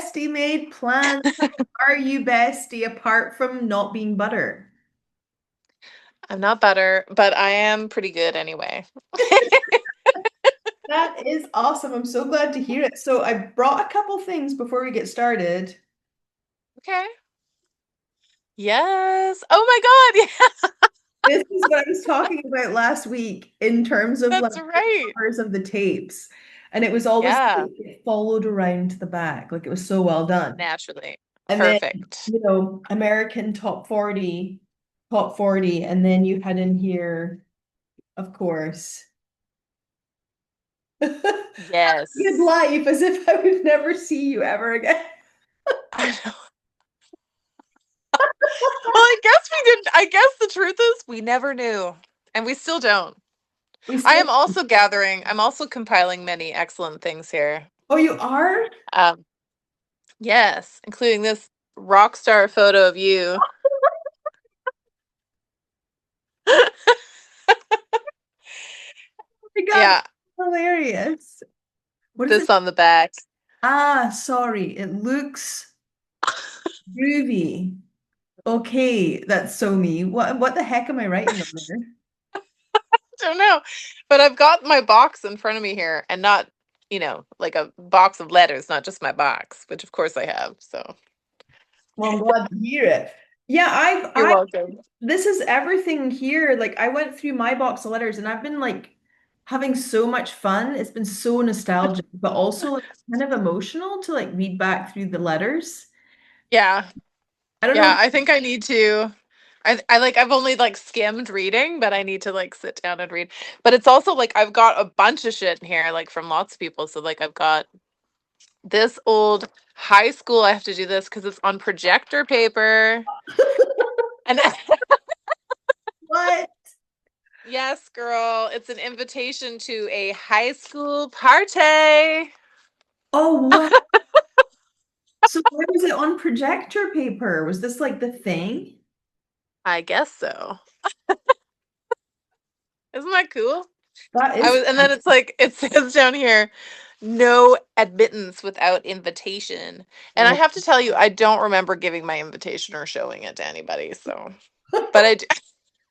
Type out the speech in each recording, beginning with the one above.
bestie made plans. Are you bestie apart from not being butter? I'm not better, but I am pretty good anyway. That is awesome. I'm so glad to hear it. So I brought a couple things before we get started. Okay. Yes. Oh my God. Yeah, This is what I was talking about last week in terms of like that's the right. covers of the tapes. And it was always Yeah, like, it followed around the back. Like it was so well done. naturally. And then, Perfect. American top 40. And then you had in here, of course. Good Yes. life, as if I would never see you ever again. I know. Well, I guess we didn't. I guess the truth is we never knew, and we still don't. We I still, am also gathering, I'm also compiling many excellent things here. oh, you are? Um, yes, including this rock star photo of you. Oh my God, Yeah, hilarious. What is it? this on the back. Ah, sorry. It looks groovy. Okay, that's so me. What the heck am I writing on there? Don't know. But I've got my box in front of me here and not, like a box of letters, not just my box, which of course I have. So Well, I'm glad to hear it. Yeah, you're I welcome. this is everything here. Like I went through my box of letters and I've been like having so much fun. It's been so nostalgic, but also like kind of emotional to like read back through the letters. Yeah. I don't know. Yeah. I think I need to. I've only like skimmed reading, but I need to like sit down and read. But it's also like I've got a bunch of shit in here, like from lots of people. So like I've got this old high school. I have to do this because it's on projector paper. And What? yes, girl, it's an invitation to a high school party. Oh, wow. So where was it on projector paper? Was this like the thing? I guess so. Isn't that cool? That I is was, and then it's like it says down here, no admittance without invitation. And I cool. have to tell you, I don't remember giving my invitation or showing it to anybody. So, but I do.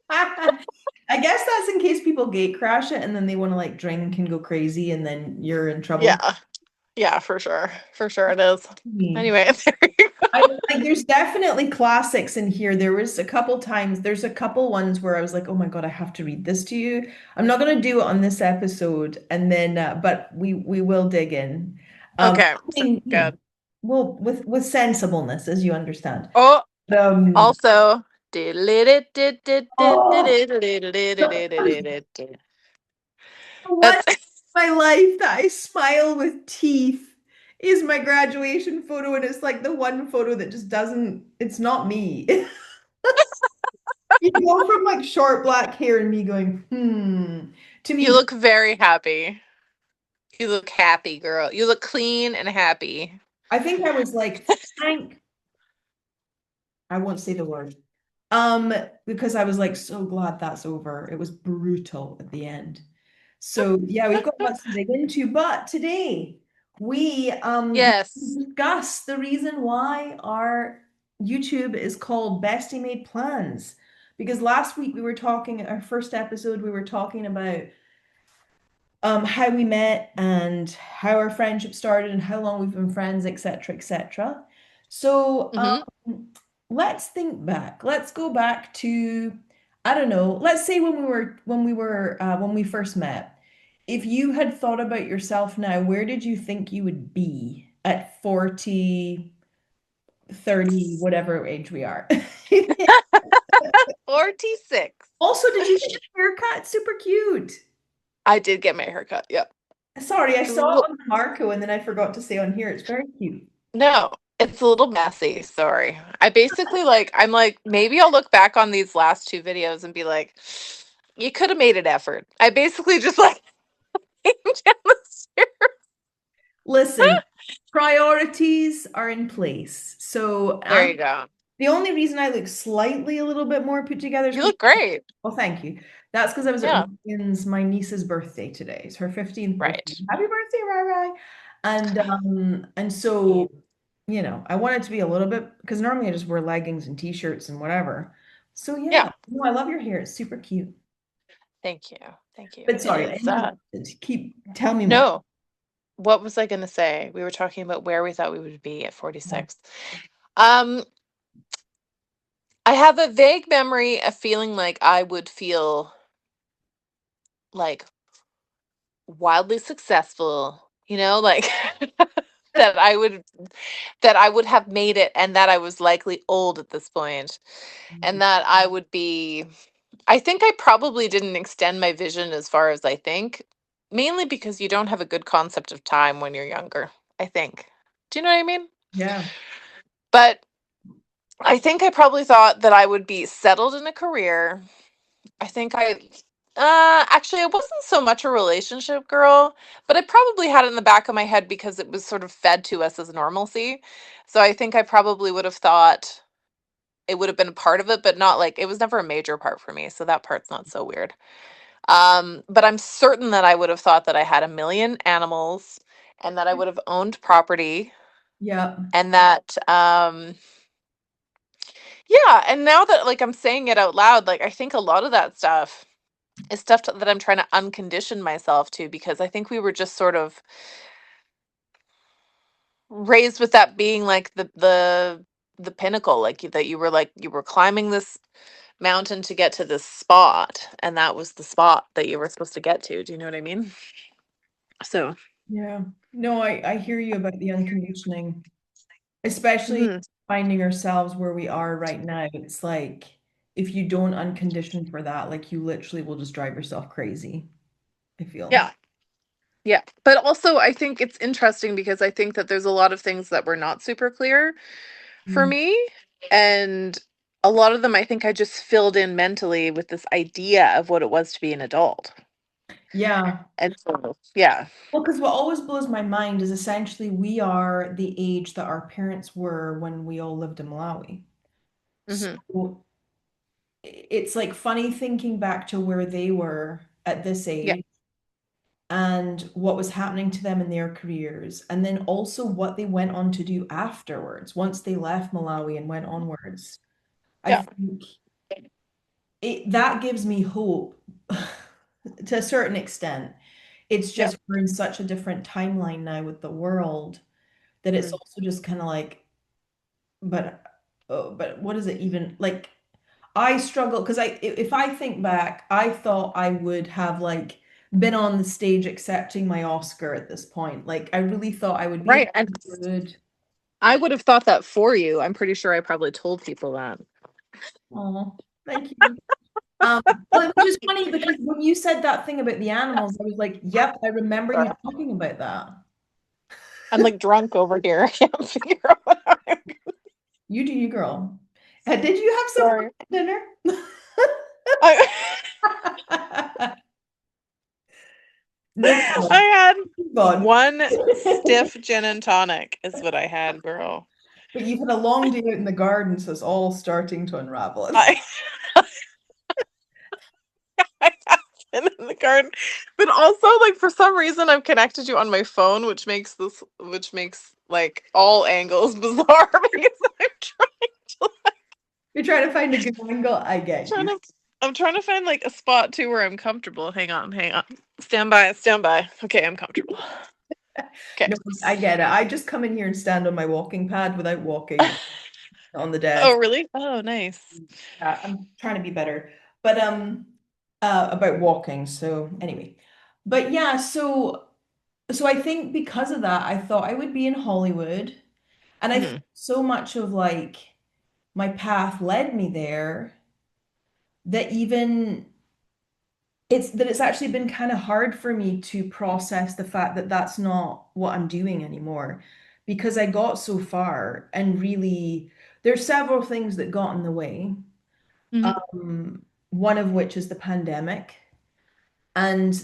I guess that's in case people gate crash it and then they want to like drink and go crazy and then you're in trouble. Yeah, yeah, for sure it is. Hmm. Anyway, there you I go. like there's definitely classics in here. There was a couple times, there's a couple ones where I was like, oh my God, I have to read this to you. I'm not gonna do it on this episode, and then but we will dig in. Okay, I so mean, good. well, with sensibleness, as you understand. Oh, Um, also, oh, what that's my life that I smile with teeth is my graduation photo, and it's like the one photo that just doesn't, it's not me. You go from like short black hair and me going, to you me, look very happy. You look happy, girl. You look clean and happy. I think I was like, thank, I won't say the word. Because I was like so glad that's over. It was brutal at the end. So yeah, we've got lots to dig into, but today we Yes. discuss the reason why our YouTube is called Bestie Made Plans. Because last week we were talking, our first episode, we were talking about how we met and how our friendship started and how long we've been friends, etc., etc. So Hmm. let's think back. Let's go back to, I don't know, let's say when we first met. If you had thought about yourself now, where did you think you would be at 40, 30, Six. whatever age we are? 46. Also, did you get your haircut? Super cute. I did get my haircut. Yep. Sorry, I It's a saw it little, on Marco and then I forgot to say on here. It's very cute. no, it's a little messy. Sorry. I basically I'm like, maybe I'll look back on these last two videos and be like, you could have made an effort. I basically just like came down the stairs. Listen, priorities are in place. So There you go. the only reason I look slightly a little bit more put together is You because, look great. well, thank you. That's because I was at Yeah. my niece's birthday today. It's her 15th birthday. Right. Happy birthday, Rai Rai. And so I want it to be a little bit because normally I just wear leggings and t-shirts and whatever. So Yeah. yeah, no, I love your hair. It's super cute. Thank you. Thank you. But It sorry, I is interrupted. Tell me more. no. What was I going to say? We were talking about where we thought we would be at 46. Um I have a vague memory of feeling like I would feel like wildly successful, like that I would that I would have made it and that I was likely old at this point and that I would be I think I probably didn't extend my vision as far as I think, mainly because you don't have a good concept of time when you're younger, I think. Do you know what I mean? Yeah, But I think I probably thought that I would be settled in a career. I think actually I wasn't so much a relationship girl, but I probably had it in the back of my head because it was sort of fed to us as normalcy. So I think I probably would have thought it would have been a part of it, but not like it was never a major part for me. So that part's not so weird. But I'm certain that I would have thought that I had a million animals and that I would have owned property yeah, and that yeah, and now that like I'm saying it out loud, like I think a lot of that stuff is stuff that I'm trying to uncondition myself to because I think we were just sort of raised with that being like the pinnacle, that you were climbing this mountain to get to this spot, and that was the spot that you were supposed to get to. Do you know what I mean? So, yeah. No, I hear you about the unconditioning, especially mhm. finding ourselves where we are right now. It's like if you don't uncondition for that, like you literally will just drive yourself crazy, I feel. Yeah, yeah. But also, I think it's interesting because I think that there's a lot of things that were not super clear for Mm. me, and a lot of them I think I just filled in mentally with this idea of what it was to be an adult. Yeah. And so, yeah. Well, because what always blows my mind is essentially we are the age that our parents were when we all lived in Malawi. Hmm. So it's like funny thinking back to where they were at this Yeah. age and what was happening to them in their careers, and then also what they went on to do afterwards once they left Malawi and went onwards. I Yeah. think that gives me hope to a certain extent. It's Yeah. just we're in such a different timeline now with the world that it's Mhm. also just kind of like, but oh, but what is it even like? I struggle because if I think back, I thought I would have like been on the stage accepting my Oscar at this point. Like I really thought I would be in Right. And Hollywood. I would have thought that for you. I'm pretty sure I probably told people that. Oh, thank you. Well, it was just funny because when you said that thing about the animals, I was like, yep, I remember Sorry. you talking about that. I'm like drunk over here. I can't figure out what I'm You do you, girl. Did you have some sorry. dinner? I, No, I no, had God. one stiff gin and tonic is what I had, girl. But you've had a long day out in the garden, so it's all starting to unravel. I I have been in the garden. But also like for some reason I've connected you on my phone, which makes like all angles bizarre because I'm You're trying to find a good angle. I get trying you. to I'm trying to find like a spot too where I'm comfortable. Hang on, hang on. Stand by, stand by. Okay, I'm comfortable. Okay. No, I get it. I just come in here and stand on my walking pad without walking on the Oh, desk. really? Oh, nice. I'm trying to be better, but about walking. So anyway, but yeah, so I think because of that, I thought I would be in Hollywood, and I think Hmm. so much of like my path led me there that even it's actually been kind of hard for me to process the fact that that's not what I'm doing anymore because I got so far and really there's several things that got in the way. Hmm. One of which is the pandemic and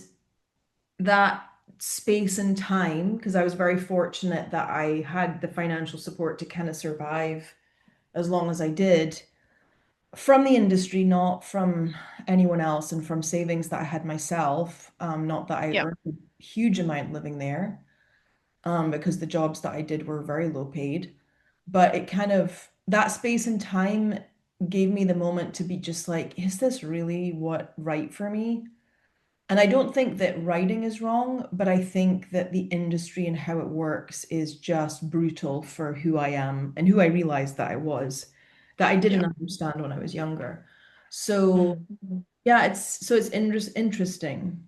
that space and time because I was very fortunate that I had the financial support to kind of survive as long as I did from the industry, not from anyone else, and from savings that I had myself. Not that I Yeah. earned a huge amount living there, because the jobs that I did were very low paid. but it kind of that space and time gave me the moment to be just like, is this really what right for me? And I don't think that writing is wrong, but I think that the industry and how it works is just brutal for who I am and who I realized that I was, that I Yeah. didn't understand when I was younger. So Mhm. yeah, it's interesting.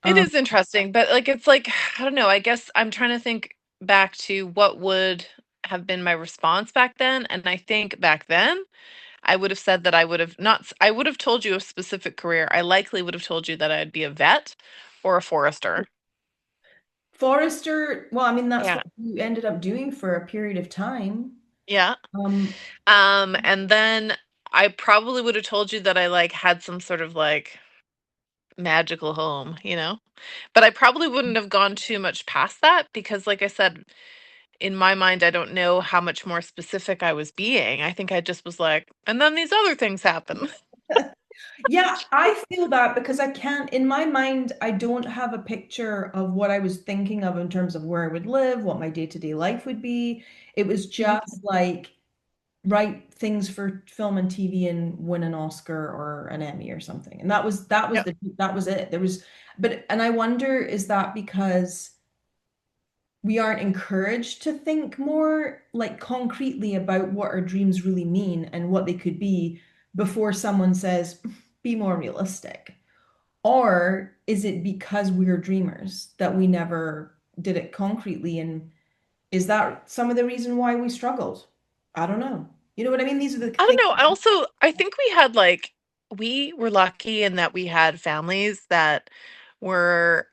It Um, is interesting, but like it's like I don't know, I guess I'm trying to think back to what would have been my response back then, and I think back then I would have said that I would have not I would have told you a specific career. I likely would have told you that I'd be a vet or a forester. Forrester, well, I mean, that's Yeah. what you ended up doing for a period of time. Yeah. Um, And then I probably would have told you that I like had some sort of like magical home, you know? But I probably wouldn't have gone too much past that because like I said, in my mind I don't know how much more specific I was being. I think I just was like, and then these other things happen. yeah, I feel that because I can't, in my mind, I don't have a picture of what I was thinking of in terms of where I would live, what my day-to-day life would be. It was Mhm. just like write things for film and TV and win an Oscar or an Emmy or something. And Yeah. that was it. There was, but and I wonder, is that because we aren't encouraged to think more like concretely about what our dreams really mean and what they could be before someone says, be more realistic? Or is it because we're dreamers that we never did it concretely? And is that some of the reason why we struggled? I don't know. You know what I mean? These are the I don't things. know. I think we had like we were lucky in that we had families that were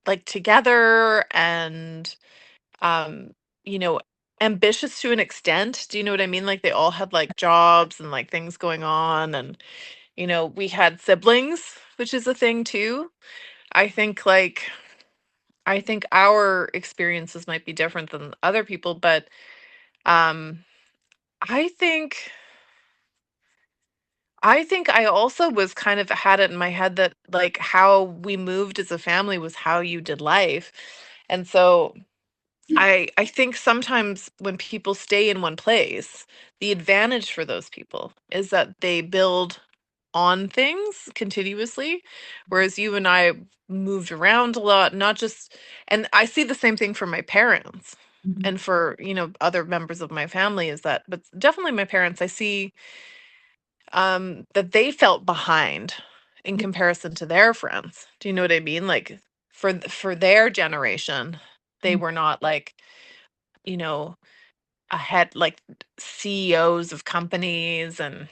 like together and um you know ambitious to an extent. Do you know what I mean? Like they all had like jobs and like things going on and we had siblings, which is a thing too. I think like I think our experiences might be different than other people, but um I think I think I also was kind of had it in my head that like how we moved as a family was how you did life. And so I think sometimes when people stay in one place, the advantage for those people is that they build on things continuously, whereas you and I moved around a lot, not just and I see the same thing for my parents Mhm. and for, other members of my family is that but definitely my parents, I see that they felt behind in comparison to their friends. Do you know what I mean? Like for their generation, they were not like, you know, ahead like CEOs of companies and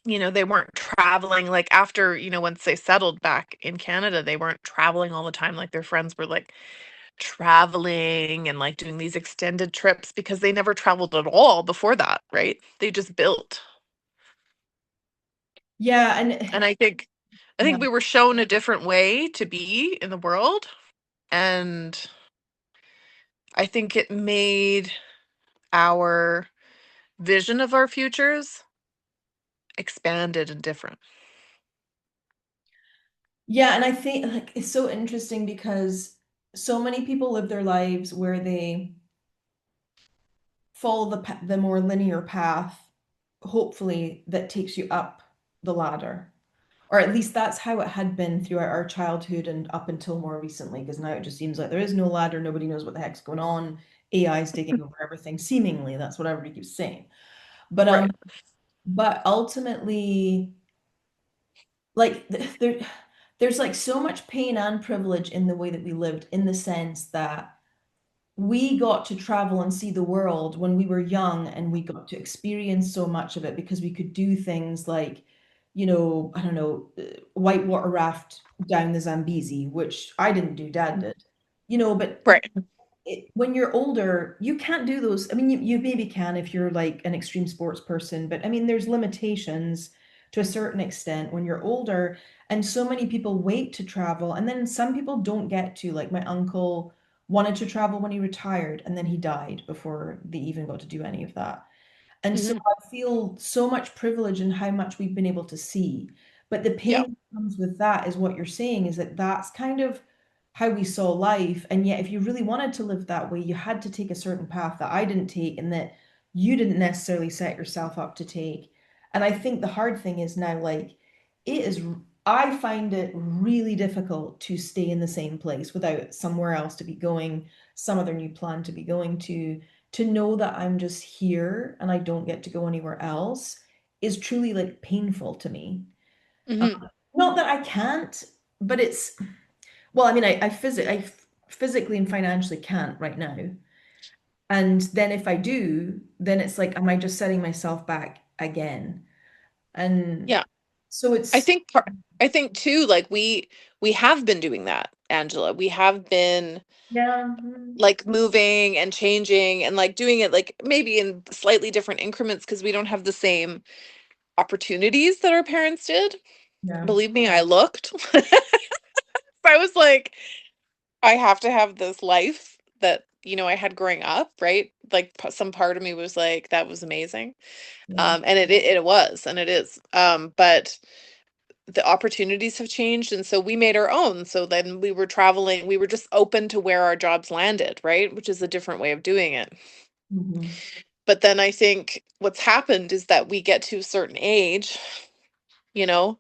they weren't traveling like after, once they settled back in Canada, they weren't traveling all the time like their friends were like traveling and like doing these extended trips because they never traveled at all before that, right? They just built. Yeah, And and I think yeah. we were shown a different way to be in the world, and I think it made our vision of our futures expanded and different. Yeah, and I think like it's so interesting because so many people live their lives where they follow the more linear path, hopefully that takes you up the ladder. Or at least that's how it had been throughout our childhood and up until more recently, because now it just seems like there is no ladder, nobody knows what the heck's going on. AI is taking over everything, seemingly. That's what everybody keeps saying. But Right. but ultimately, like there's like so much pain and privilege in the way that we lived, in the sense that we got to travel and see the world when we were young, and we got to experience so much of it because we could do things like, I don't know, whitewater raft down the Zambezi, which I didn't do, Dad did. But Right. when you're older, you can't do those. I mean, you maybe can if you're like an extreme sports person, but I mean, there's limitations to a certain extent when you're older. And so many people wait to travel, and then some people don't get to. Like my uncle wanted to travel when he retired, and then he died before they even got to do any of that. And so Hmm. I feel so much privilege in how much we've been able to see. But the pain Yeah. that comes with that is what you're saying, is that that's kind of how we saw life. And yet, if you really wanted to live that way, you had to take a certain path that I didn't take and that you didn't necessarily set yourself up to take. And I think the hard thing is now, like, it is, I find it really difficult to stay in the same place without somewhere else to be going, some other new plan to be going to know that I'm just here and I don't get to go anywhere else is truly like painful to me. Um, Hmm. not that I can't, but it's, well, I mean, I physically and financially can't right now. And then if I do, then it's like, am I just setting myself back again? And Yeah. so I it's, think I think too, like we have been doing that, Angela. We have been yeah, like moving and changing and like doing it like maybe in slightly different increments because we don't have the same opportunities that our parents did. yeah, Believe me, I looked. I was like, I have to have this life that, I had growing up, right? Like some part of me was like, that was amazing. yeah, And it was, and it is. But the opportunities have changed, and so we made our own. So then we were traveling, we were just open to where our jobs landed, right? Which is a different way of doing it. hmm, But then I think what's happened is that we get to a certain age, you know,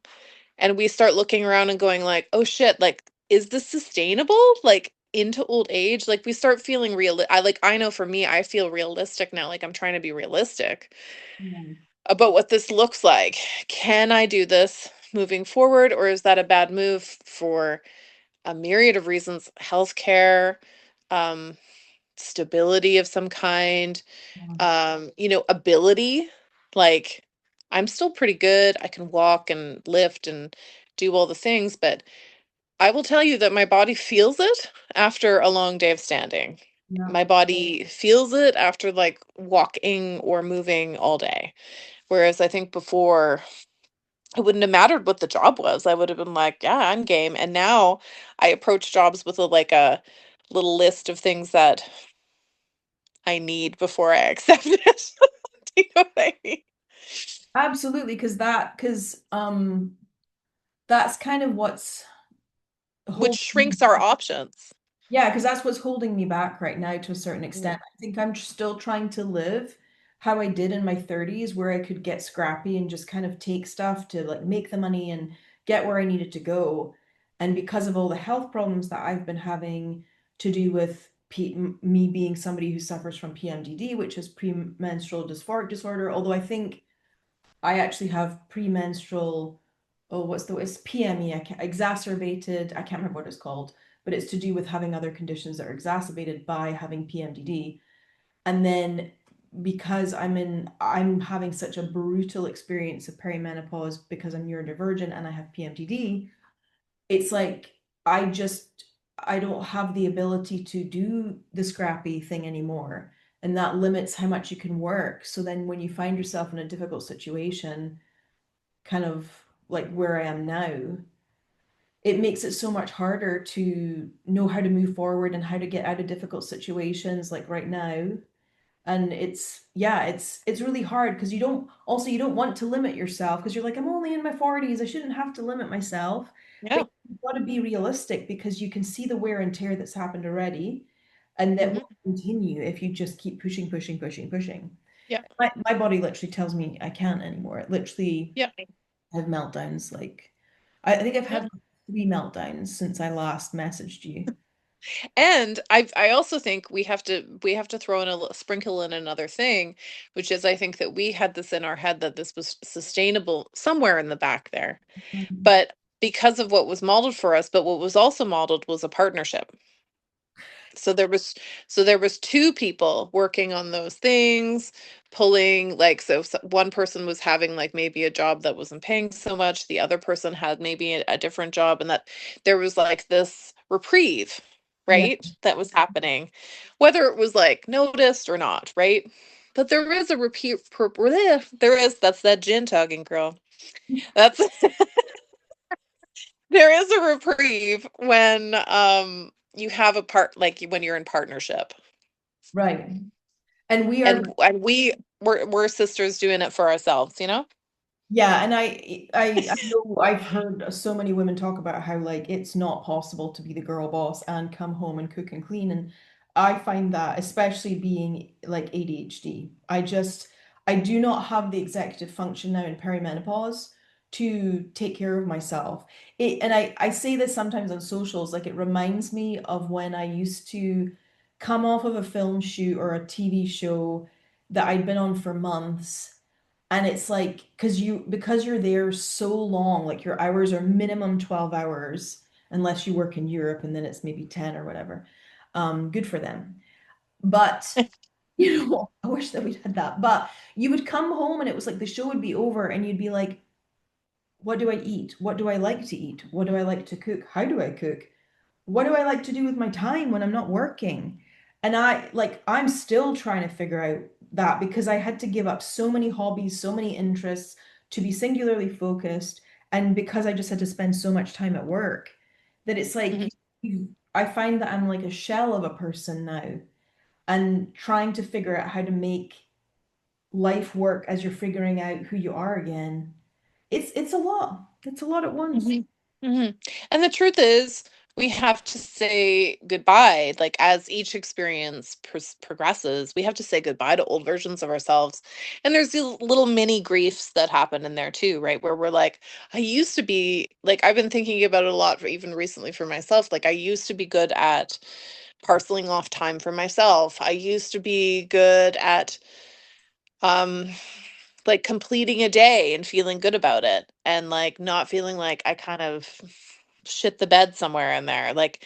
and we start looking around and going like, "Oh shit, like is this sustainable?" Like into old age, like we start feeling real. I know for me, I feel realistic now. Like I'm trying to be realistic yeah, about what this looks like. Can I do this moving forward, or is that a bad move for a myriad of reasons? Healthcare, um, stability of some kind, ability. Like I'm still pretty good. I can walk and lift and do all the things, but I will tell you that my body feels it after a long day of standing. yeah, My body feels it after like walking or moving all day. Whereas I think before it wouldn't have mattered what the job was. I would have been like, yeah, I'm game. And now I approach jobs with a little list of things that I need before I accept it. Do you know what I mean? absolutely. Because that's kind of what's Which holding. shrinks our options. Yeah, because that's what's holding me back right now to a certain Mm. extent. I think I'm still trying to live how I did in my 30s, where I could get scrappy and just kind of take stuff to like make the money and get where I needed to go. And because of all the health problems that I've been having to do with me being somebody who suffers from PMDD, which is premenstrual dysphoric disorder, although I think I actually have premenstrual, oh, it's PME, exacerbated, I can't remember what it's called, but it's to do with having other conditions that are exacerbated by having PMDD. And then because I'm having such a brutal experience of perimenopause because I'm neurodivergent and I have PMDD, it's like I don't have the ability to do the scrappy thing anymore. And that limits how much you can work. So then when you find yourself in a difficult situation, kind of like where I am now, it makes it so much harder to know how to move forward and how to get out of difficult situations like right now. And it's, yeah, it's really hard because you don't want to limit yourself because you're like, I'm only in my 40s, I shouldn't have to limit myself. But Yeah. you've got to be realistic because you can see the wear and tear that's happened already and that will Hmm. continue if you just keep pushing, pushing, pushing, pushing. Yeah. My body literally tells me I can't anymore. It literally, Yeah. I have meltdowns. Like, I think I've Yeah. had 3 meltdowns since I last messaged you. And I also think we have to throw in sprinkle in another thing, which is I think that we had this in our head that this was sustainable somewhere in the back there. Mhm. But because of what was modeled for us, but what was also modeled was a partnership. So there was two people working on those things, pulling like one person was having like maybe a job that wasn't paying so much, the other person had maybe a different job, and that there was like this reprieve, Yeah, right, that was happening, whether it was like noticed or not, right? But there is a repeat there is, that's that gin tugging, girl. That's there is a reprieve when you have a part, like when you're in partnership. right. And we are, And we're sisters doing it for ourselves, you know? Yeah, and I know I've heard so many women talk about how like it's not possible to be the girl boss and come home and cook and clean. And I find that, especially being like ADHD, I do not have the executive function now in perimenopause to take care of myself. And I say this sometimes on socials, like it reminds me of when I used to come off of a film shoot or a TV show that I'd been on for months, and it's like because you're there so long, like your hours are minimum 12 hours unless you work in Europe, and then it's maybe 10 or whatever. Good for them. But I wish that we'd had that. But you would come home and it was like the show would be over and you'd be like, what do I eat? What do I like to eat? What do I like to cook? How do I cook? What do I like to do with my time when I'm not working? And I'm still trying to figure out that because I had to give up so many hobbies, so many interests to be singularly focused. And because I just had to spend so much time at work, that it's like Mhm. I find that I'm like a shell of a person now and trying to figure out how to make life work as you're figuring out who you are again. It's a lot. It's a lot at once. Mhm. Mhm. And the truth is, we have to say goodbye. Like, as each experience progresses, we have to say goodbye to old versions of ourselves. And there's these little mini griefs that happen in there too, right? Where we're like, I used to be, like, I've been thinking about it a lot, for even recently for myself. Like, I used to be good at parceling off time for myself. I used to be good at um like completing a day and feeling good about it, and like not feeling like I kind of shit the bed somewhere in there. Like,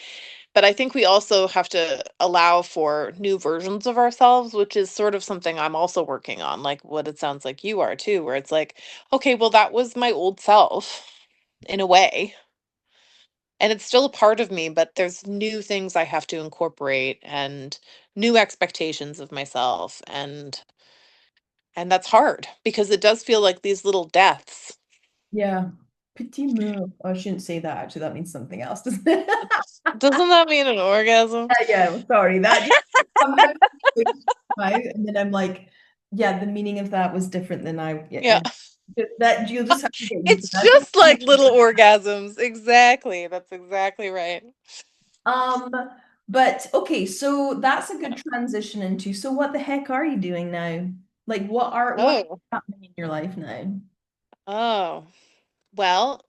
but I think we also have to allow for new versions of ourselves, which is sort of something I'm also working on, like what it sounds like you are too, where it's like, okay, well, that was my old self in a way, and it's still a part of me, but there's new things I have to incorporate and new expectations of myself, and that's hard because it does feel like these little deaths. Yeah. Petit mot. Oh, I shouldn't say that actually. That means something else, doesn't it? Doesn't that mean an orgasm? Yeah, well, sorry. That just sometimes it come out, and then I'm like, yeah, the meaning of that was different than Yeah. that you'll just have to get used to It's that. just like little orgasms. Exactly. That's exactly right. Um, but okay, so that's a good transition into. So what the heck are you doing now? Like what's Oh, happening in your life now? oh. Well,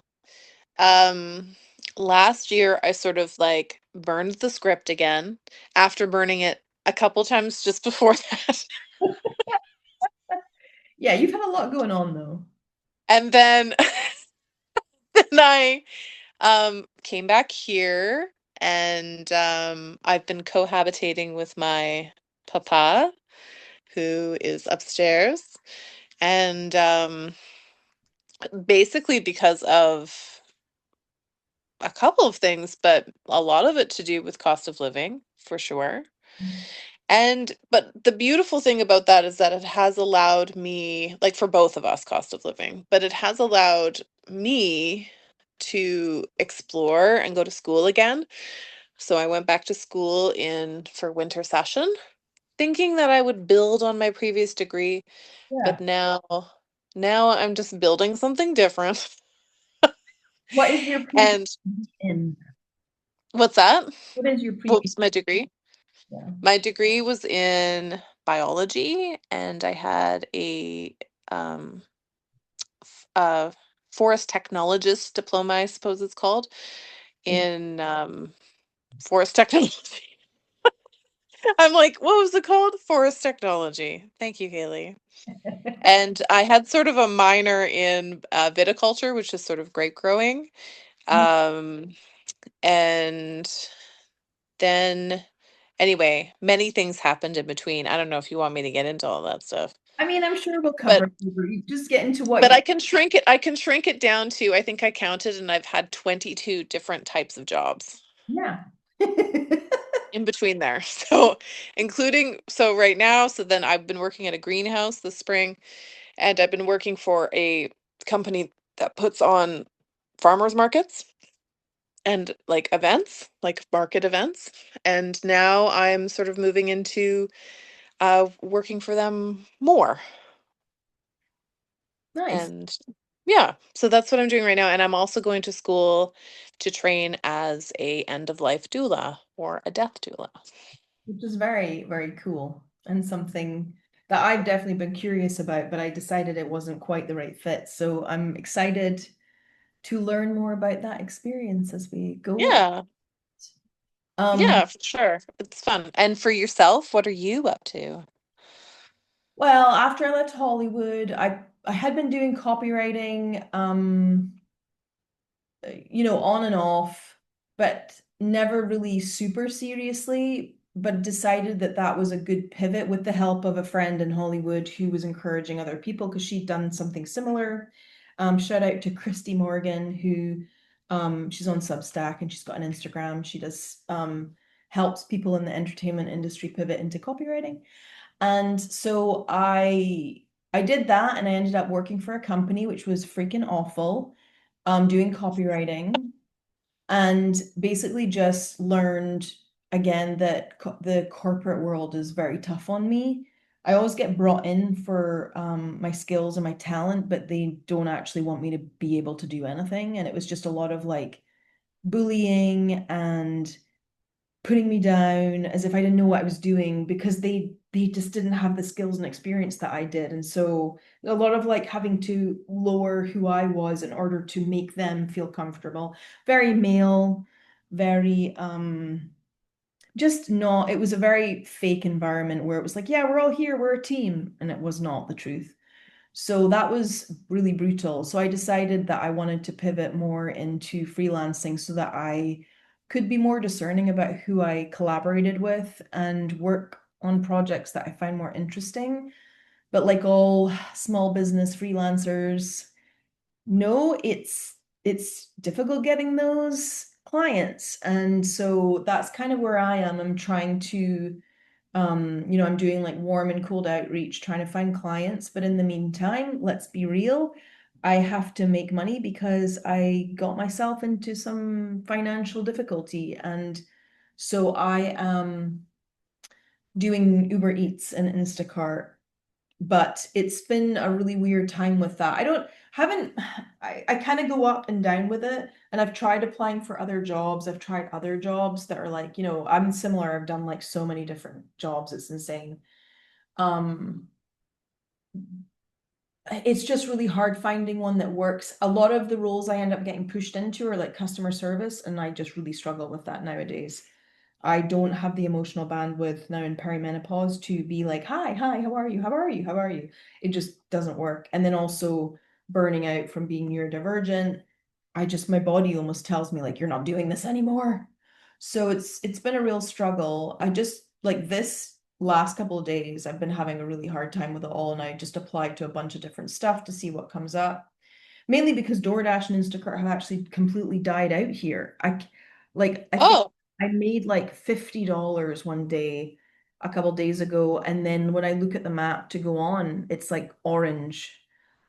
um, last year I sort of like burned the script again after burning it a couple times just before that. Yeah, you've had a lot going on though. And then then I came back here, and I've been cohabitating with my papa, who is upstairs. And basically because of a couple of things, but a lot of it to do with cost of living, for sure. And but the beautiful thing about that is that it has allowed me, like for both of us, cost of living, but it has allowed me to explore and go to school again. So I went back to school in for winter session, thinking that I would build on my previous degree, but Yeah. now I'm just building something different. What is your previous And in? what's that? What is your What previous? was my degree? Yeah. My degree was in biology, and I had um, a forest technologist diploma, I suppose it's called, in forest technology. I'm like, what was it called? Forest technology. Thank you, Haley. And I had sort of a minor in viticulture, which is sort of grape growing. Um, and then, anyway, many things happened in between. I don't know if you want me to get into all that stuff, I mean, I'm sure we'll but cover it. You just get into what but you, I can shrink it down to, I think I counted, and I've had 22 different types of jobs yeah. in between there. So, including, so right now, so then I've been working at a greenhouse this spring, and I've been working for a company that puts on farmers markets and like events, like market events. And now I'm sort of moving into working for them more. Nice. And Yeah, so that's what I'm doing right now, and I'm also going to school to train as a end of life doula or a death doula. which is very, very cool and something that I've definitely been curious about, but I decided it wasn't quite the right fit. So I'm excited to learn more about that experience as we go on. Yeah, Um, yeah, for sure. It's fun. And for yourself, what are you up to? well, after I left Hollywood, I had been doing copywriting, on and off, but never really super seriously, but decided that that was a good pivot with the help of a friend in Hollywood who was encouraging other people because she'd done something similar. Shout out to Christy Morgan, who she's on Substack and she's got an Instagram. She does helps people in the entertainment industry pivot into copywriting. And so I did that and I ended up working for a company which was freaking awful, doing copywriting and basically just learned again that the corporate world is very tough on me. I always get brought in for my skills and my talent, but they don't actually want me to be able to do anything. And it was just a lot of like bullying and putting me down as if I didn't know what I was doing because they just didn't have the skills and experience that I did. And so a lot of like having to lower who I was in order to make them feel comfortable. Very male, very just not, it was a very fake environment where it was like, yeah, we're all here, we're a team. And it was not the truth. So that was really brutal. So I decided that I wanted to pivot more into freelancing so that I could be more discerning about who I collaborated with and work on projects that I find more interesting. But like all small business freelancers, no, it's difficult getting those clients. And so that's kind of where I am. I'm trying to I'm doing like warm and cold outreach, trying to find clients. But in the meantime, let's be real, I have to make money because I got myself into some financial difficulty. And so I am doing Uber Eats and Instacart, but it's been a really weird time with that. I don't haven't I kind of go up and down with it. And I've tried applying for other jobs. I've tried other jobs that are like, I'm similar. I've done like so many different jobs. It's insane. Um, it's just really hard finding one that works. A lot of the roles I end up getting pushed into are like customer service, and I just really struggle with that nowadays. I don't have the emotional bandwidth now in perimenopause to be like, hi, how are you? How are you? How are you? It just doesn't work. And then also burning out from being neurodivergent. My body almost tells me like you're not doing this anymore. So it's been a real struggle. I just like this last couple of days, I've been having a really hard time with it all, and I just applied to a bunch of different stuff to see what comes up. Mainly because DoorDash and Instacart have actually completely died out here. I think Oh, I made like $50 one day a couple days ago, and then when I look at the map to go on, it's like orange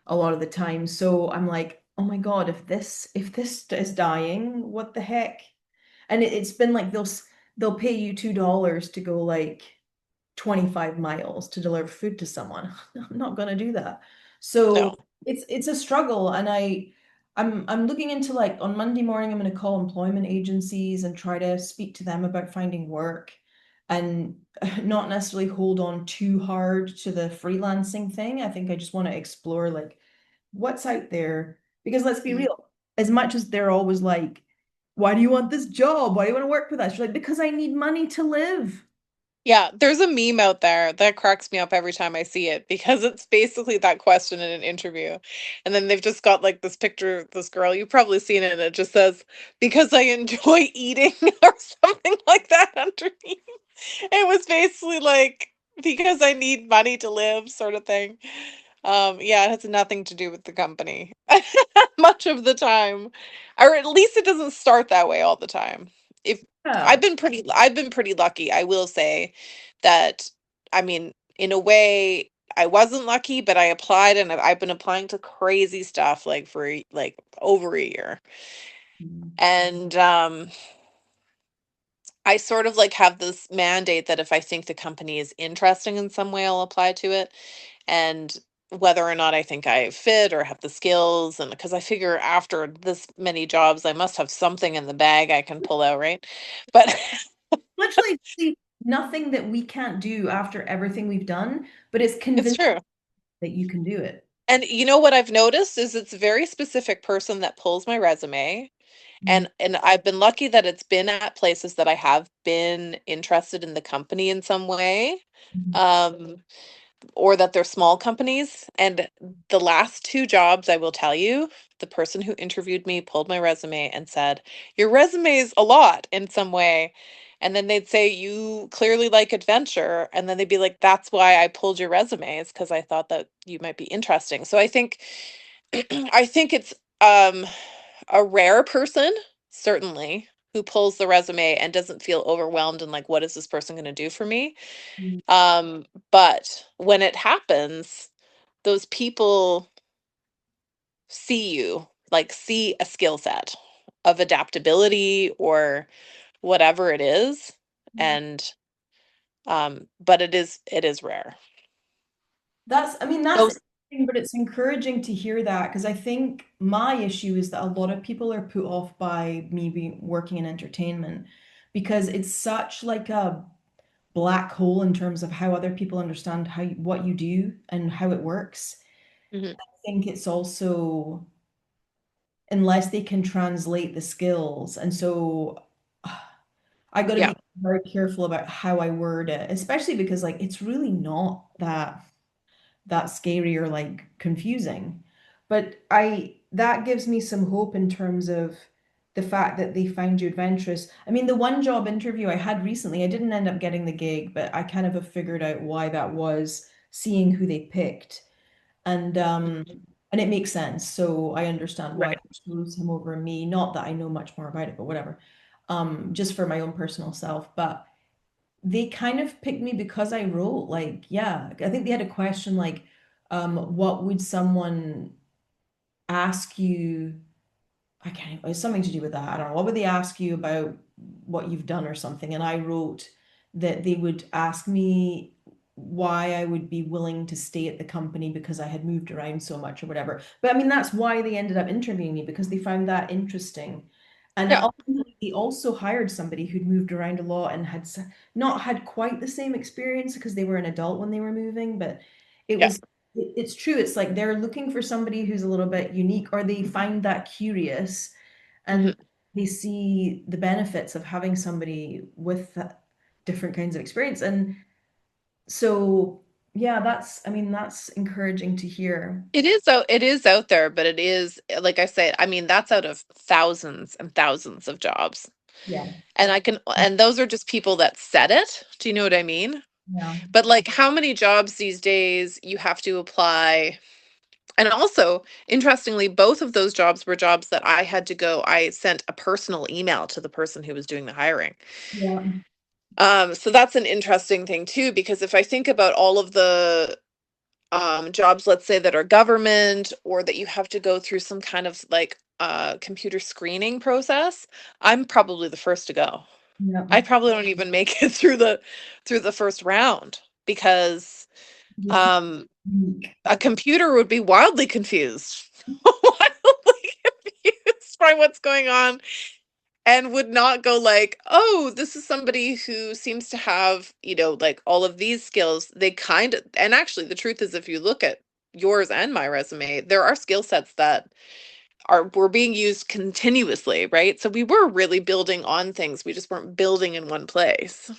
a lot of the time. So I'm like, oh my God, if this is dying, what the heck? And it's been like they'll pay you $2 to go like 25 miles to deliver food to someone. I'm not gonna do that. So no. it's a struggle, and I'm looking into like on Monday morning I'm gonna call employment agencies and try to speak to them about finding work and not necessarily hold on too hard to the freelancing thing. I think I just want to explore like what's out there because let's be Mm. real, as much as they're always like, why do you want this job? Why do you want to work with us? You're like, because I need money to live. Yeah, there's a meme out there that cracks me up every time I see it because it's basically that question in an interview. And then they've just got like this picture of this girl, you've probably seen it, and it just says, because I enjoy eating or something like that underneath. It was basically like, because I need money to live, sort of thing. Yeah, it has nothing to do with the company much of the time, or at least it doesn't start that way all the time. If Yeah. I've been pretty lucky, I will say that. I mean, in a way, I wasn't lucky, but I applied and I've been applying to crazy stuff like for like over a year. Mm. And I sort of like have this mandate that if I think the company is interesting in some way, I'll apply to it. And whether or not I think I fit or have the skills. And because I figure after this many jobs, I must have something in the bag I can pull out, right? But Literally nothing that we can't do after everything we've done, but it's it's convincing true. that you can do it. And you know what I've noticed is it's a very specific person that pulls my resume. Mm, And I've been lucky that it's been at places that I have been interested in the company in some way. mhm. Um, or that they're small companies. And the last two jobs, I will tell you, the person who interviewed me pulled my resume and said, "Your resume is a lot in some way." And then they'd say, "You clearly like adventure." And then they'd be like, "That's why I pulled your resume, is because I thought that you might be interesting." So I think I think it's um a rare person, certainly, who pulls the resume and doesn't feel overwhelmed and like, what is this person going to do for me? Mm, But when it happens, those people see you, like see a skill set of adaptability or whatever it is. yeah. And but it is rare. I mean, that's Those interesting, but it's encouraging to hear that because I think my issue is that a lot of people are put off by me being working in entertainment because it's such like a black hole in terms of how other people understand what you do and how it works. Mhm. I think it's also unless they can translate the skills. And so I got to Yeah, be very careful about how I word it, especially because like it's really not that scary or like confusing. But I that gives me some hope in terms of the fact that they find you adventurous. I mean, the one job interview I had recently, I didn't end up getting the gig, but I kind of have figured out why that was, seeing who they picked. And mhm, and it makes sense. So I understand why right. they chose him over me. Not that I know much more about it, but whatever. Just for my own personal self. But they kind of picked me because I wrote, like, yeah, I think they had a question like, what would someone ask you? I can't, it's something to do with that. I don't know. What would they ask you about what you've done or something? And I wrote that they would ask me why I would be willing to stay at the company because I had moved around so much or whatever. But I mean, that's why they ended up interviewing me because they found that interesting. And Yeah, ultimately, they also hired somebody who'd moved around a lot and had not had quite the same experience because they were an adult when they were moving, but it yeah. was it's true. It's like they're looking for somebody who's a little bit unique, or they find that curious and Mhm. they see the benefits of having somebody with that different kinds of experience. And so, yeah, I mean, that's encouraging to hear. It is out there, but it is like I said, I mean, that's out of thousands and thousands of jobs. Yeah. And those are just people that said it. Do you know what I mean? Yeah. But like how many jobs these days you have to apply? And also, interestingly, both of those jobs were jobs that I sent a personal email to the person who was doing the hiring. Yeah. So that's an interesting thing too, because if I think about all of the jobs, let's say that are government or that you have to go through some kind of like computer screening process, I'm probably the first to go. Yeah. I probably don't even make it through the first round because You're too um, unique. a computer would be wildly confused, wildly confused by what's going on, and would not go like, "Oh, this is somebody who seems to have, like all of these skills." They kind of, and actually, the truth is, if you look at yours and my resume, there are skill sets that were being used continuously, right? So we were really building on things. We just weren't building in one place.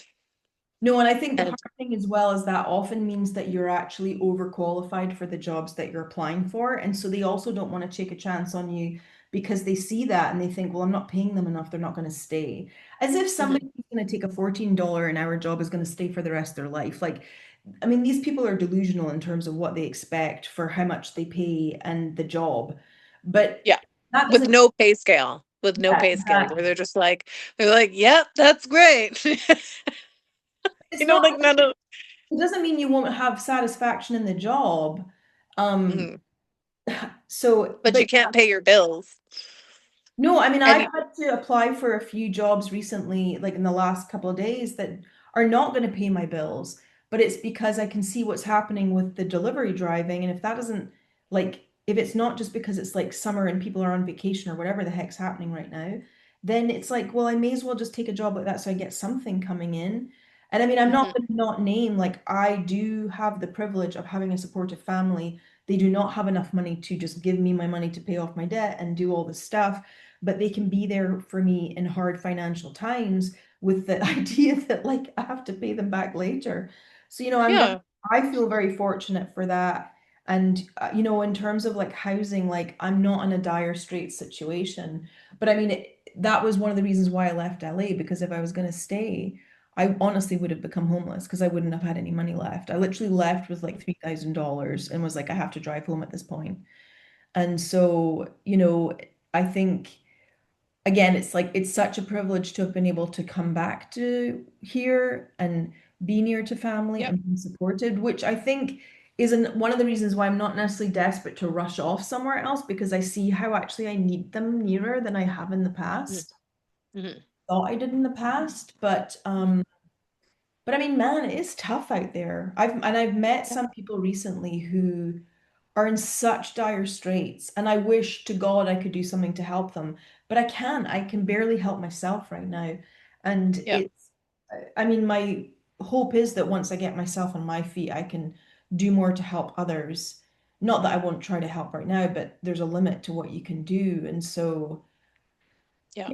No, and I think the And hard thing as well is that often means that you're actually overqualified for the jobs that you're applying for. And so they also don't want to take a chance on you because they see that and they think, well, I'm not paying them enough. They're not going to stay. As if mhm, somebody who's going to take a $14 an hour job is going to stay for the rest of their life. Like, I mean, these people are delusional in terms of what they expect for how much they pay and the job. But yeah, that with doesn't, no pay scale, with no yeah, pay scale, where exactly. they're like, "Yep, that's great." It's not, Like none of. it doesn't mean you won't have satisfaction in the job. Um, Mhm. But but you can't pay your bills. no, I mean, I've And had to apply for a few jobs recently, like in the last couple of days, that are not going to pay my bills. but it's because I can see what's happening with the delivery driving. And if that doesn't, like, if it's not just because it's like summer and people are on vacation or whatever the heck's happening right now, then it's like, well, I may as well just take a job like that so I get something coming in. And I mean, I'm not Mhm. going to not name, like, I do have the privilege of having a supportive family. They do not have enough money to just give me my money to pay off my debt and do all this stuff, but they can be there for me in hard financial times with the idea that, like, I have to pay them back later. So, Yeah. I feel very fortunate for that. And, in terms of like housing, like, I'm not in a dire straits situation. But I mean, that was one of the reasons why I left LA, because if I was going to stay, I honestly would have become homeless because I wouldn't have had any money left. I literally left with like $3,000 and was like, I have to drive home at this point. And so, I think again, it's like it's such a privilege to have been able to come back to here and be near to family Yep. and be supported, which I think is one of the reasons why I'm not necessarily desperate to rush off somewhere else, because I see how actually I need them nearer than I have in the Mhm. past. Mhm. Thought I did in the past, but I mean, man, it is tough out there. I've met Yeah. some people recently who are in such dire straits, and I wish to God I could do something to help them, but I can't. I can barely help myself right now. And Yeah. I mean, my hope is that once I get myself on my feet, I can do more to help others. Not that I won't try to help right now, but there's a limit to what you can do. And so, Yeah.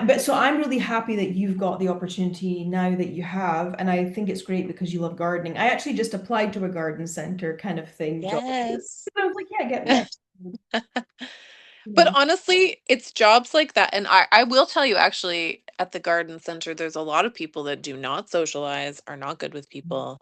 but so I'm really happy that you've got the opportunity now that you have, and I think it's great because you love gardening. I actually just applied to a garden center kind of thing job. Yes. I was like, yeah, get me in. You But know. honestly, it's jobs like that. And I will tell you, actually, at the garden center, there's a lot of people that do not socialize, are not good with people,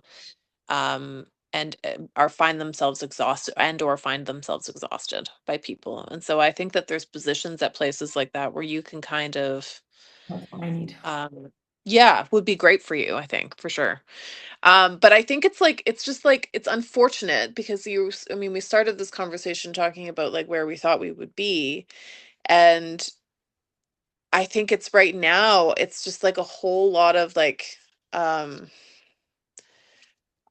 and are find themselves exhausted and or find themselves exhausted by people. And so I think that there's positions at places like that where you can kind of, That's what I need. um, yeah, would be great for you, I think, for sure. But I think it's just like it's unfortunate because I mean, we started this conversation talking about like where we thought we would be. And I think it's right now, it's just like a whole lot of like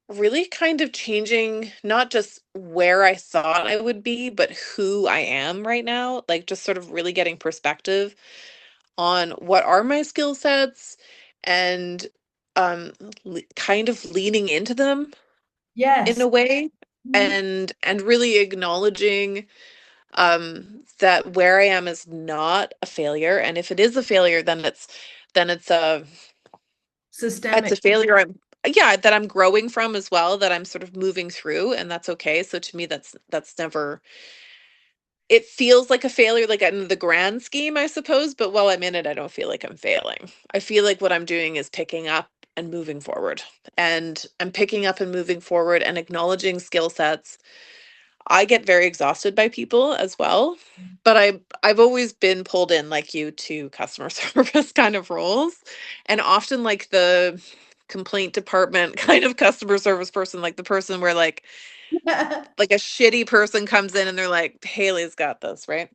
really kind of changing not just where I thought I would be, but who I am right now. Like just sort of really getting perspective on what are my skill sets and um kind of leaning into them in Yes. a way, Mhm. and really acknowledging that where I am is not a failure, and if it is a failure, then it's a Systemic. failure I'm yeah, that I'm growing from as well, that I'm sort of moving through, and that's okay. So to me, that's never, it feels like a failure, like in the grand scheme, I suppose, but while I'm in it, I don't feel like I'm failing. I feel like what I'm doing is picking up and moving forward. And I'm picking up and moving forward and acknowledging skill sets. I get very exhausted by people as well, but I've always been pulled in like you to customer service kind of roles, and often like the complaint department kind of customer service person, like the person where like a shitty person comes in and they're like, Haley's got this, right?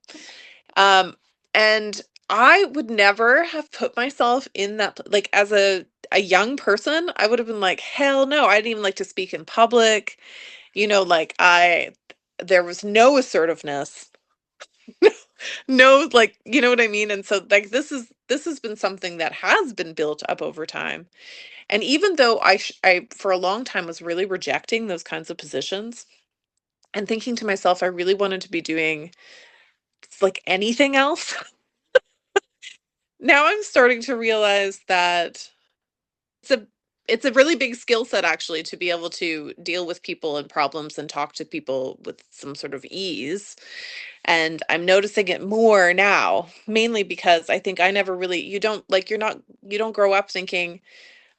Um, and I would never have put myself in that like as a young person, I would have been like, hell no, I didn't even like to speak in public. Like there was no assertiveness. No, like, you know what I mean? And so like this has been something that has been built up over time. And even though I for a long time was really rejecting those kinds of positions and thinking to myself I really wanted to be doing like anything else. Now I'm starting to realize that it's a it's a really big skill set actually to be able to deal with people and problems and talk to people with some sort of ease. And I'm noticing it more now, mainly because I think I never really, you don't like, you don't grow up thinking,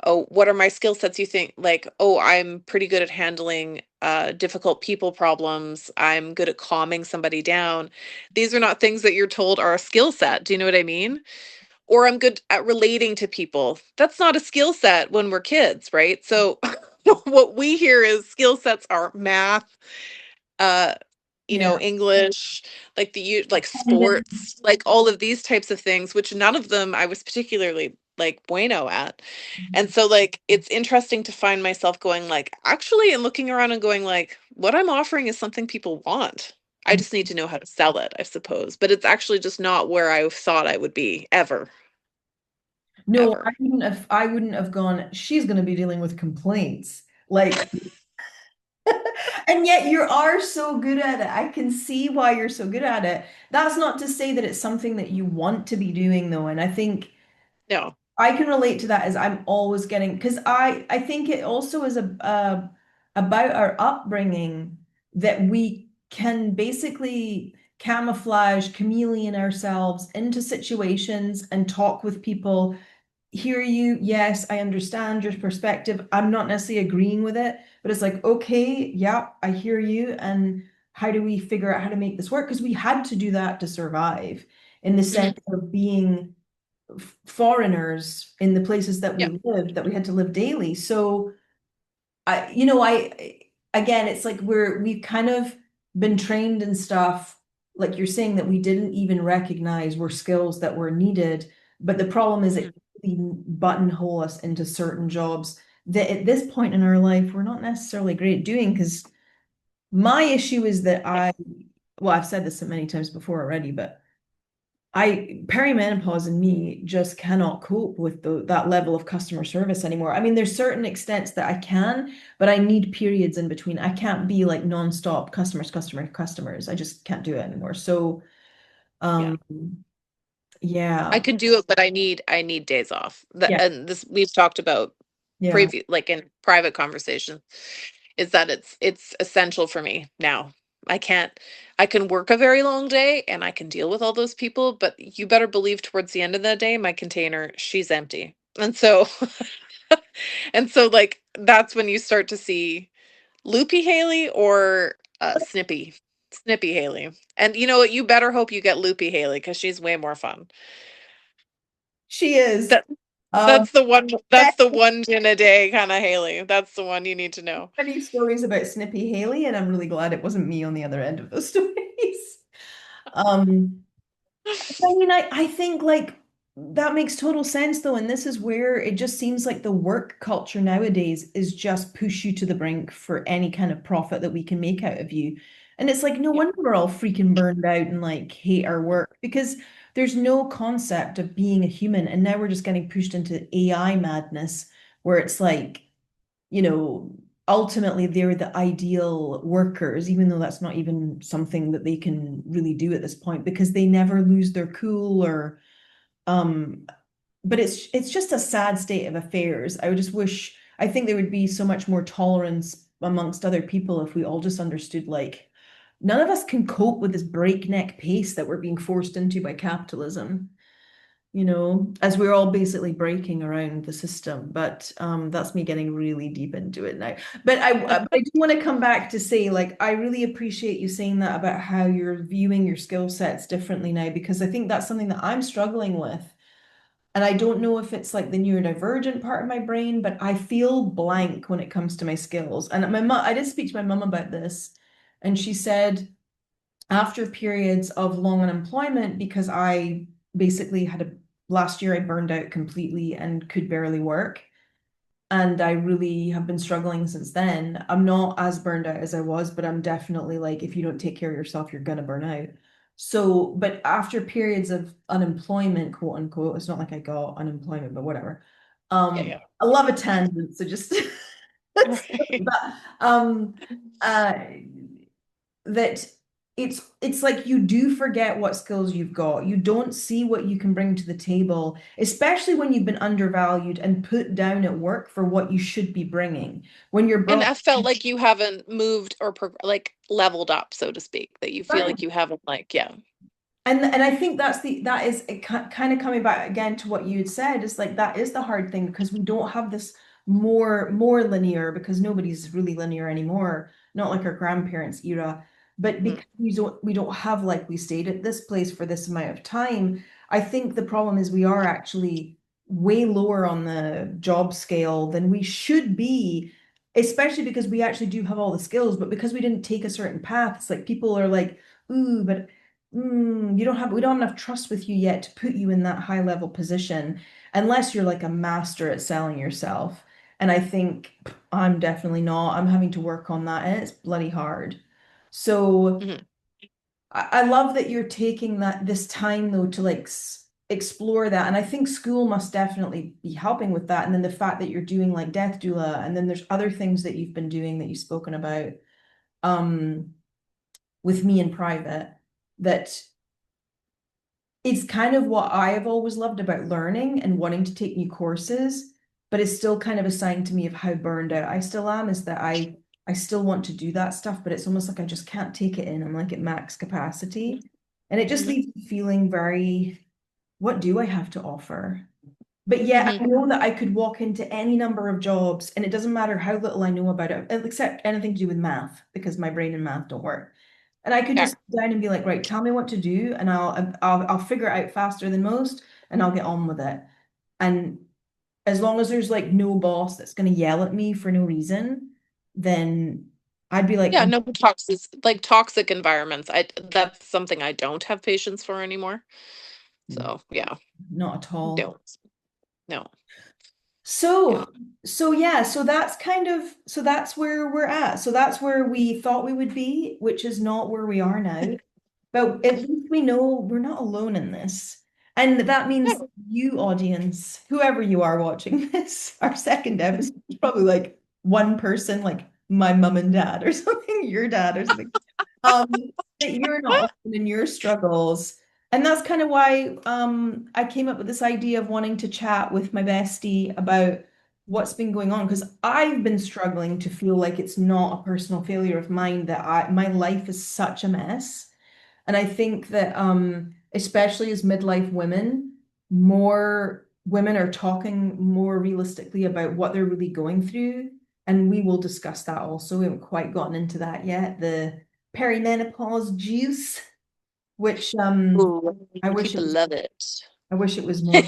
oh, what are my skill sets? You think like, oh, I'm pretty good at handling difficult people problems. I'm good at calming somebody down. These are not things that you're told are a skill set. Do you know what I mean? Or I'm good at relating to people. That's not a skill set when we're kids, right? So what we hear is skill sets are math, uh Yeah. English, like like And then sports, like all of these types of things, which none of them I was particularly like bueno at. And so like it's interesting to find myself going like actually and looking around and going like what I'm offering is something people want. I just need to know how to sell it, I suppose. But it's actually just not where I thought I would be ever, No, ever. I wouldn't have gone, she's going to be dealing with complaints. Like, and yet you are so good at it. I can see why you're so good at it. That's not to say that it's something that you want to be doing though. And I think No. I can relate to that as I'm always getting, because I think it also is about our upbringing that we can basically camouflage, chameleon ourselves into situations and talk with people, hear you. Yes, I understand your perspective. I'm not necessarily agreeing with it, but it's like, okay, yeah, I hear you. And how do we figure out how to make this work? Because we had to do that to survive in the Mhm. sense of being foreigners in the places that Yeah. we lived, that we had to live daily. So I again, it's like we've kind of been trained in stuff, like you're saying, that we didn't even recognize were skills that were needed. But the problem is Mhm. it really buttonhole us into certain jobs that at this point in our life we're not necessarily great at doing. Because my issue is that Yeah. well, I've said this many times before already, but perimenopause and me just cannot cope with that level of customer service anymore. I mean, there's certain extents that I can, but I need periods in between. I can't be like nonstop customers, customers, customers. I just can't do it anymore. So, Yeah. um, I yeah, can do it, but I need days off. That yeah, and this we've talked about yeah. preview like in private conversation is that it's essential for me now. I can't I can work a very long day and I can deal with all those people, but you better believe towards the end of the day my container she's empty. And so and so like that's when you start to see loopy Haley or snippy Haley. And you know what? You better hope you get loopy Haley because she's way more fun. She is. That Um, that's the one yeah, that's the one gin a day kind of Haley. That's the one you need to know. many stories about Snippy Haley, and I'm really glad it wasn't me on the other end of those stories. Um, I mean, I think like that makes total sense though, and this is where it just seems like the work culture nowadays is just push you to the brink for any kind of profit that we can make out of you. And it's like no Yeah. wonder we're all freaking burned out and like hate our work because there's no concept of being a human. And now we're just getting pushed into AI madness where it's like, you know, ultimately they're the ideal workers, even though that's not even something that they can really do at this point because they never lose their cool or um but it's just a sad state of affairs. I would just wish I think there would be so much more tolerance amongst other people if we all just understood like none of us can cope with this breakneck pace that we're being forced into by capitalism, as we're all basically breaking around the system. But that's me getting really deep into it now. But I do want to come back to say, like, I really appreciate you saying that about how you're viewing your skill sets differently now, because I think that's something that I'm struggling with. And I don't know if it's like the neurodivergent part of my brain, but I feel blank when it comes to my skills. And my mom, I did speak to my mom about this, and she said, after periods of long unemployment, because I basically last year I burned out completely and could barely work. And I really have been struggling since then. I'm not as burned out as I was, but I'm definitely like, if you don't take care of yourself, you're gonna burn out. So, but after periods of unemployment, quote unquote, it's not like I got unemployment, but whatever. Yeah, yeah. I love a tangent, so just Right. but uh that it's like you do forget what skills you've got. You don't see what you can bring to the table, especially when you've been undervalued and put down at work for what you should be bringing. When you're And brought I felt like you haven't moved or like leveled up, so to speak, that you feel right. like you haven't like, yeah. And I think that is it kind of coming back again to what you had said. It's like that is the hard thing because we don't have this more linear because nobody's really linear anymore. Not like our grandparents' era, but Mhm. because we don't have like we stayed at this place for this amount of time. I think the problem is we are actually way lower on the job scale than we should be, especially because we actually do have all the skills, but because we didn't take a certain path, it's like people are like, ooh, but we don't have enough trust with you yet to put you in that high level position unless you're like a master at selling yourself. And I think I'm definitely not. I'm having to work on that and it's bloody hard. So Mhm. I love that you're taking this time though to like explore that. And I think school must definitely be helping with that. And then the fact that you're doing like death doula, and then there's other things that you've been doing that you've spoken about um with me in private that it's kind of what I have always loved about learning and wanting to take new courses, but it's still kind of a sign to me of how burned out I still am, is that I still want to do that stuff, but it's almost like I just can't take it in. I'm like at max capacity. And it just Mhm. leaves me feeling very, what do I have to offer? But yet Mhm. I know that I could walk into any number of jobs and it doesn't matter how little I know about it, except anything to do with math, because my brain and math don't work. And I could Yeah. just sit down and be like, right, tell me what to do, and I'll figure it out faster than most, and I'll get on with it. And as long as there's like no boss that's gonna yell at me for no reason, then I'd be like, Yeah, no toxic like toxic environments. That's something I don't have patience for anymore. So, yeah, not at all. don't. No. Yeah. So, so yeah, so that's where we're at. So that's where we thought we would be, which is not where we are now. But at least we know we're not alone in this. And that means No. you, audience, whoever you are watching this, our second episode is probably like one person, like my mum and dad or something, your dad or something. That you're not alone in your struggles. And that's kind of why I came up with this idea of wanting to chat with my bestie about what's been going on, because I've been struggling to feel like it's not a personal failure of mine, that my life is such a mess. And I think that especially as midlife women, more women are talking more realistically about what they're really going through. And we will discuss that also. We haven't quite gotten into that yet. The perimenopause juice, which Ooh, I wish people it was love it. I wish it was more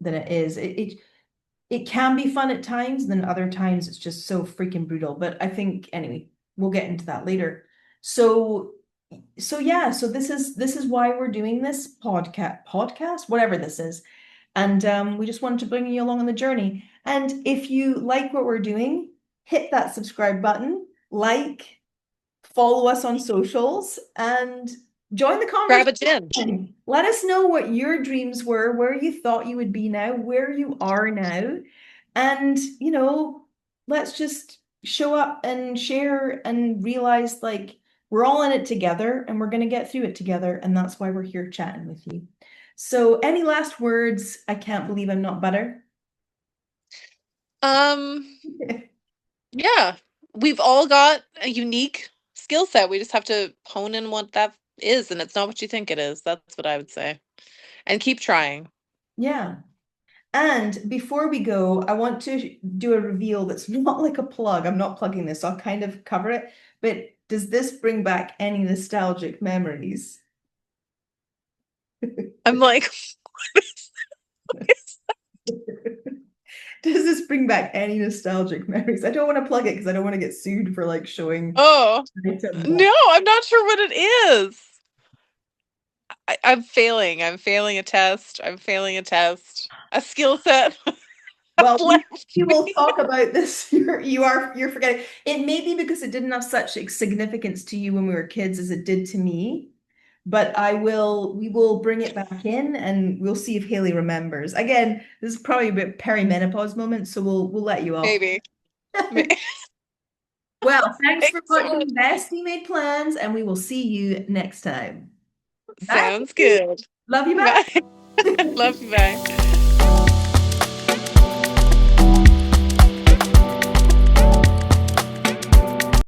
than it is. It can be fun at times, then other times it's just so freaking brutal. But I think anyway, we'll get into that later. So yeah, so this is why we're doing this podcast, whatever this is. And we just wanted to bring you along on the journey. And if you like what we're doing, hit that subscribe button, like, follow us on socials, and join the Grab a gin. conversation. Let us know what your dreams were, where you thought you would be now, where you are now. And, let's just show up and share and realize like we're all in it together and we're going to get through it together. And that's why we're here chatting with you. So, any last words? I can't believe I'm not butter. Um, yeah. We've all got a unique skill set. We just have to hone in what that is, and it's not what you think it is. That's what I would say. And keep trying. Yeah. And before we go, I want to do a reveal that's not like a plug. I'm not plugging this, so I'll kind of cover it. But does this bring back any nostalgic memories? I'm like, Does this bring back any nostalgic memories? I don't want to plug it because I don't want to get sued for like showing oh, items on. no, I'm not sure what it is. I'm failing. I'm failing a test. I'm failing a test. A skill set has Well, left we will me. talk about this. You're forgetting. It may be because it didn't have such significance to you when we were kids as it did to me. But we will bring it back in and we'll see if Haley remembers. Again, this is probably a bit perimenopause moment, so we'll let you off. Maybe. Well, thanks for Thanks so much. watching Bestie Made Plans, and we will see you next time. Bye. Sounds good. Love you. Bye. Bye. Love you. Bye.